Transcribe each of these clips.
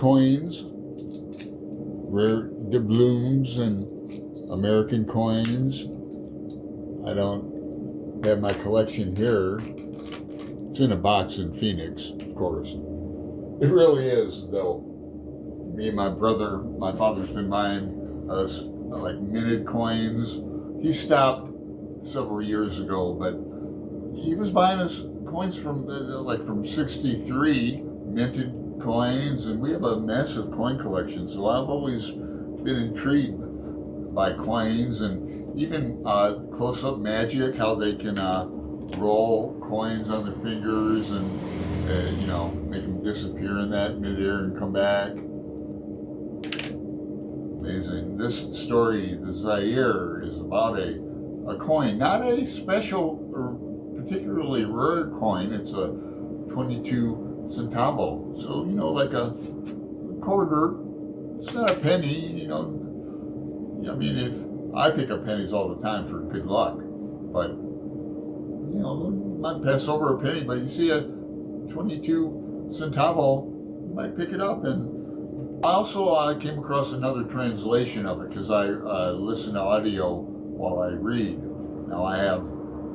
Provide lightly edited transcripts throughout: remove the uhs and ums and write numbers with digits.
coins, rare doubloons and American coins. I don't have my collection here. It's in a box in Phoenix, of course. It really is, though. Me and my father's been buying us like minted coins. He stopped several years ago, but he was buying us coins from from '63, minted coins, and we have a massive coin collection. So I've always been intrigued by coins, and even close-up magic, how they can roll coins on their fingers and make them disappear in that midair and come back. Amazing. This story, the Zahir, is about a coin, not a special or particularly rare coin. It's a 22 centavo. So, like a quarter. It's not a penny, I mean, if I pick up pennies all the time for good luck, but, might pass over a penny, but you see a 22 centavo, you might pick it up. And I came across another translation of it because I listen to audio while I read. Now I have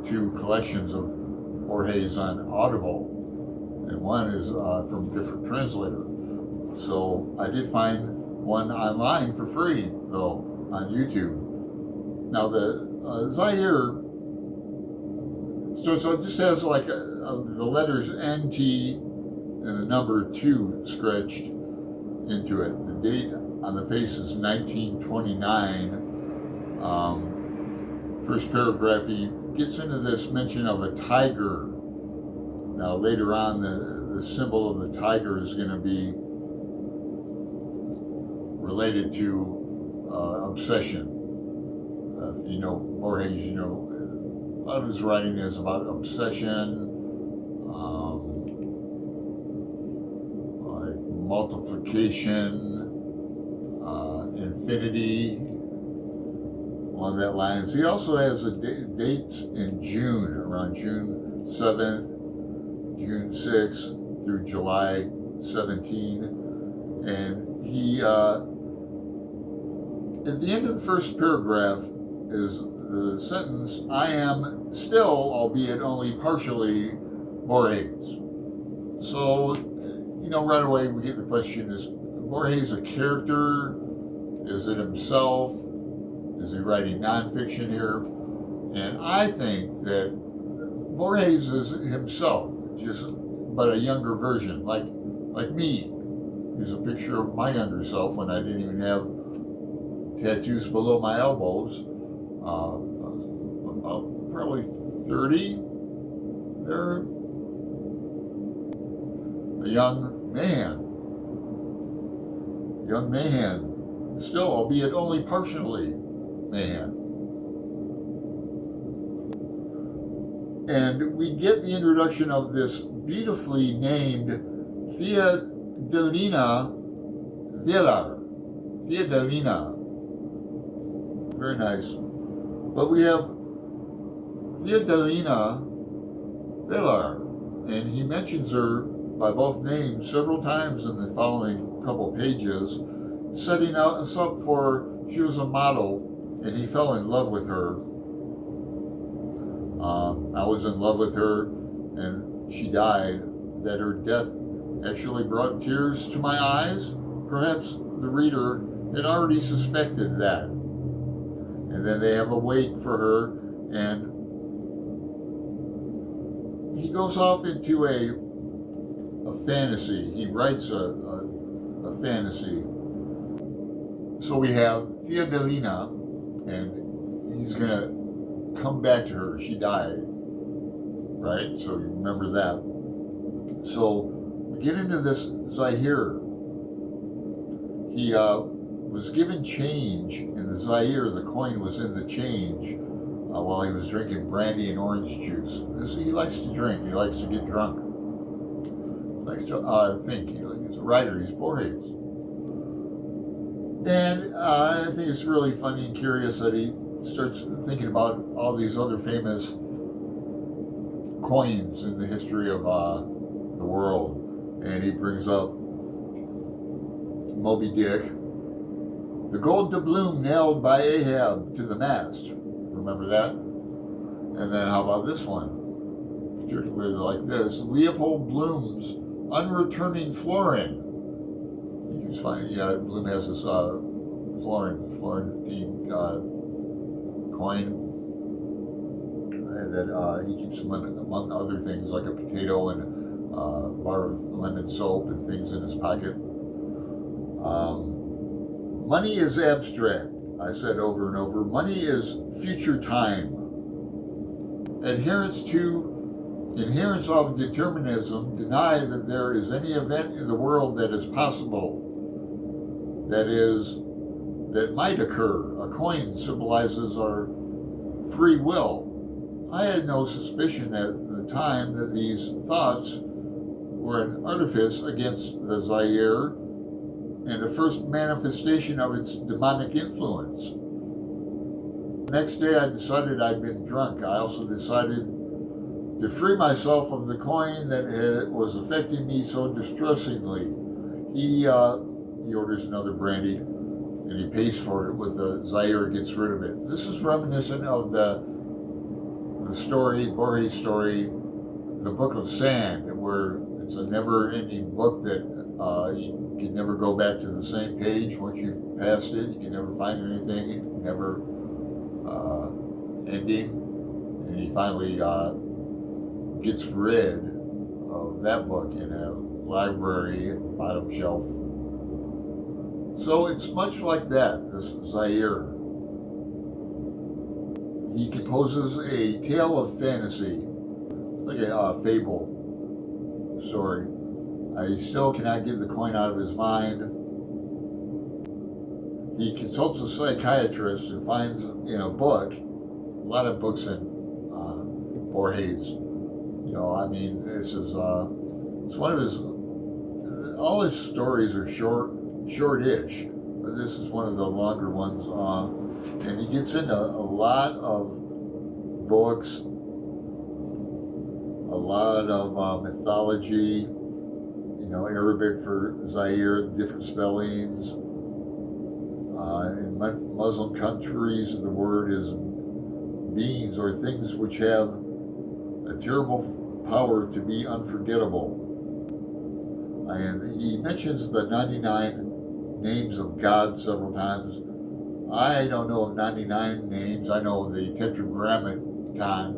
two collections of Borges on Audible, and one is from a different translator. So I did find one online for free, though, on YouTube. Now the Zahir, so it just has like the letters NT and the number 2 scratched into it. The date on the face is 1929. First paragraph, he gets into this mention of a tiger. Now later on, the symbol of the tiger is going to be related to obsession. If you know Borges, a lot of his writing is about obsession, multiplication, infinity, along that lines. He also has a dates in June, around June 7th, June 6th through July 17. And he, at the end of the first paragraph is the sentence, I am still, albeit only partially, Borges. So, right away we get the question, is Borges a character? Is it himself? Is he writing nonfiction here? And I think that Borges is himself, but a younger version, like me. Here's a picture of my younger self when I didn't even have tattoos below my elbows. About probably 30 there. A young man, still, albeit only partially man. And we get the introduction of this beautifully named Theodelina Villar. Theodelina. Very nice. But we have Theodelina Villar, and he mentions her by both names several times in the following couple pages, setting us up for, she was a model, and he fell in love with her. I was in love with her, and she died. That her death actually brought tears to my eyes. Perhaps the reader had already suspected that. And then they have a wake for her, and he goes off into a fantasy. He writes a fantasy. So we have Theodelina, and he's going to come back to her. She died, right? So you remember that. So we get into this Zahir. He was given change in the Zahir. The coin was in the change while he was drinking brandy and orange juice. He likes to drink. He likes to get drunk. He likes to think. He's a writer. He's Borges. And I think it's really funny and curious that he starts thinking about all these other famous coins in the history of the world. And he brings up Moby Dick. The gold doubloon nailed by Ahab to the mast. Remember that? And then how about this one? Particularly like this. Leopold Bloom's unreturning florin. You can find, Bloom has this Florentine coin that he keeps among other things, like a potato and a bar of lemon soap and things in his pocket. Money is abstract, I said over and over. Money is future time. Adherents of determinism deny that there is any event in the world that is possible, that might occur. A coin symbolizes our free will. I had no suspicion at the time that these thoughts were an artifice against the Zahir and the first manifestation of its demonic influence. The next day I decided I'd been drunk. I also decided to free myself of the coin that was affecting me so distressingly. He orders another brandy and he pays for it with the Zahir, gets rid of it. This is reminiscent of the story, Borges' story, The Book of Sand, where it's a never-ending book that you can never go back to the same page once you've passed it. You can never find anything. It can never ending. And he finally gets rid of that book in a library at the bottom shelf. So it's much like that, this Zahir. He composes a tale of fantasy, like a fable story. He still cannot get the coin out of his mind. He consults a psychiatrist and finds in a book, a lot of books in Borges. This is it's one of his. All his stories are shortish, but this is one of the longer ones. And he gets into a lot of books, a lot of mythology. Arabic for Zahir, different spellings. In Muslim countries, the word is beings or things which have a terrible power to be unforgettable. And he mentions the 99 names of God several times. I don't know of 99 names. I know the Tetragrammaton,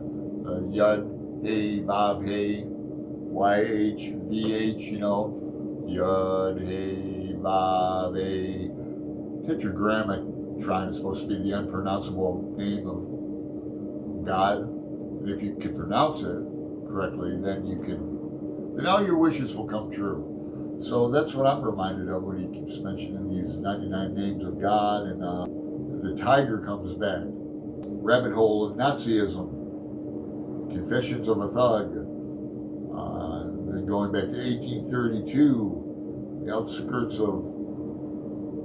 Yud, Hey, Vav, Hey, YH, VH, Yud, Hey, Vav, Hey. Tetragrammaton is supposed to be the unpronounceable name of God. And if you can pronounce it correctly, then all your wishes will come true. So that's what I'm reminded of when he keeps mentioning these 99 names of God, and the tiger comes back. Rabbit hole of Nazism. Confessions of a Thug. Then going back to 1832, the outskirts of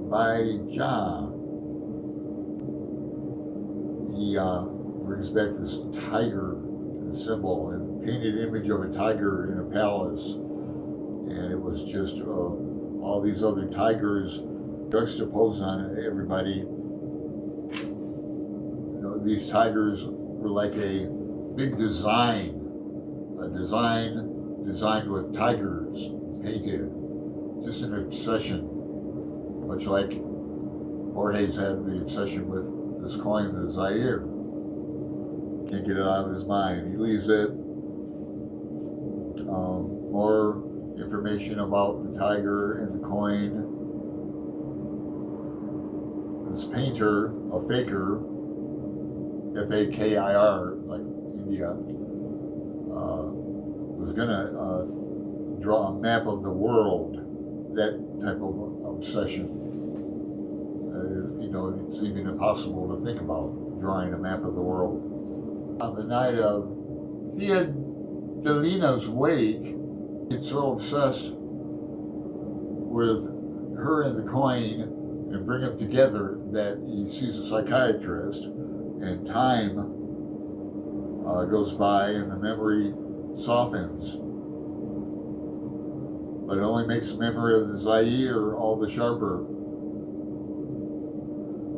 Bajan. He brings back this tiger symbol and painted image of a tiger in a palace. And it was just all these other tigers juxtaposed on everybody. These tigers were like a big design, designed with tigers painted. Just an obsession, much like Borges had the obsession with this coin, the Zahir. Can't get it out of his mind. He leaves it. More information about the tiger and the coin. This painter, a faker, Fakir, like India, was gonna draw a map of the world. That type of obsession. It's even impossible to think about drawing a map of the world. On the night of Theodolina's wake, he's so obsessed with her and the coin and bring them together that he sees a psychiatrist, and time goes by and the memory softens. but it only makes the memory of the Zahir all the sharper.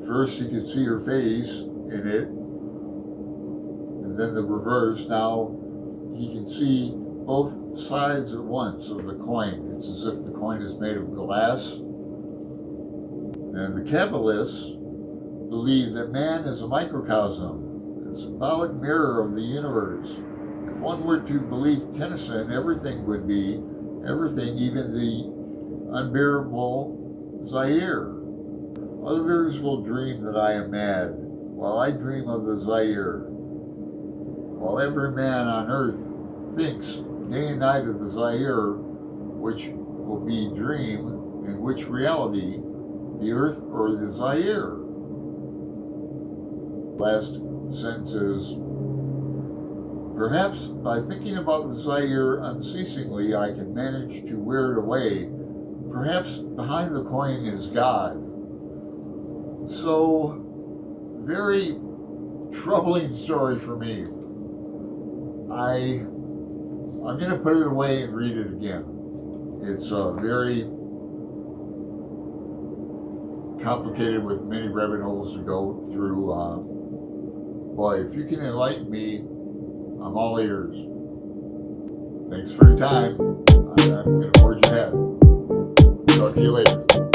First, he could see her face in it, and then the reverse. Now, he can see both sides at once of the coin. It's as if the coin is made of glass. And the Kabbalists believe that man is a microcosm, a symbolic mirror of the universe. If one were to believe Tennyson, everything would be, everything, even the unbearable Zahir. Others will dream that I am mad, while I dream of the Zahir. While every man on earth thinks day and night of the Zahir, which will be dream, and which reality, the earth or the Zahir. Last sentence is, perhaps by thinking about the Zahir unceasingly, I can manage to wear it away. Perhaps behind the coin is God. So, very troubling story for me. I'm going to put it away and read it again. It's very complicated with many rabbit holes to go through. Boy, if you can enlighten me, I'm all ears. Thanks for your time. I'm going to forge ahead. Talk to you later.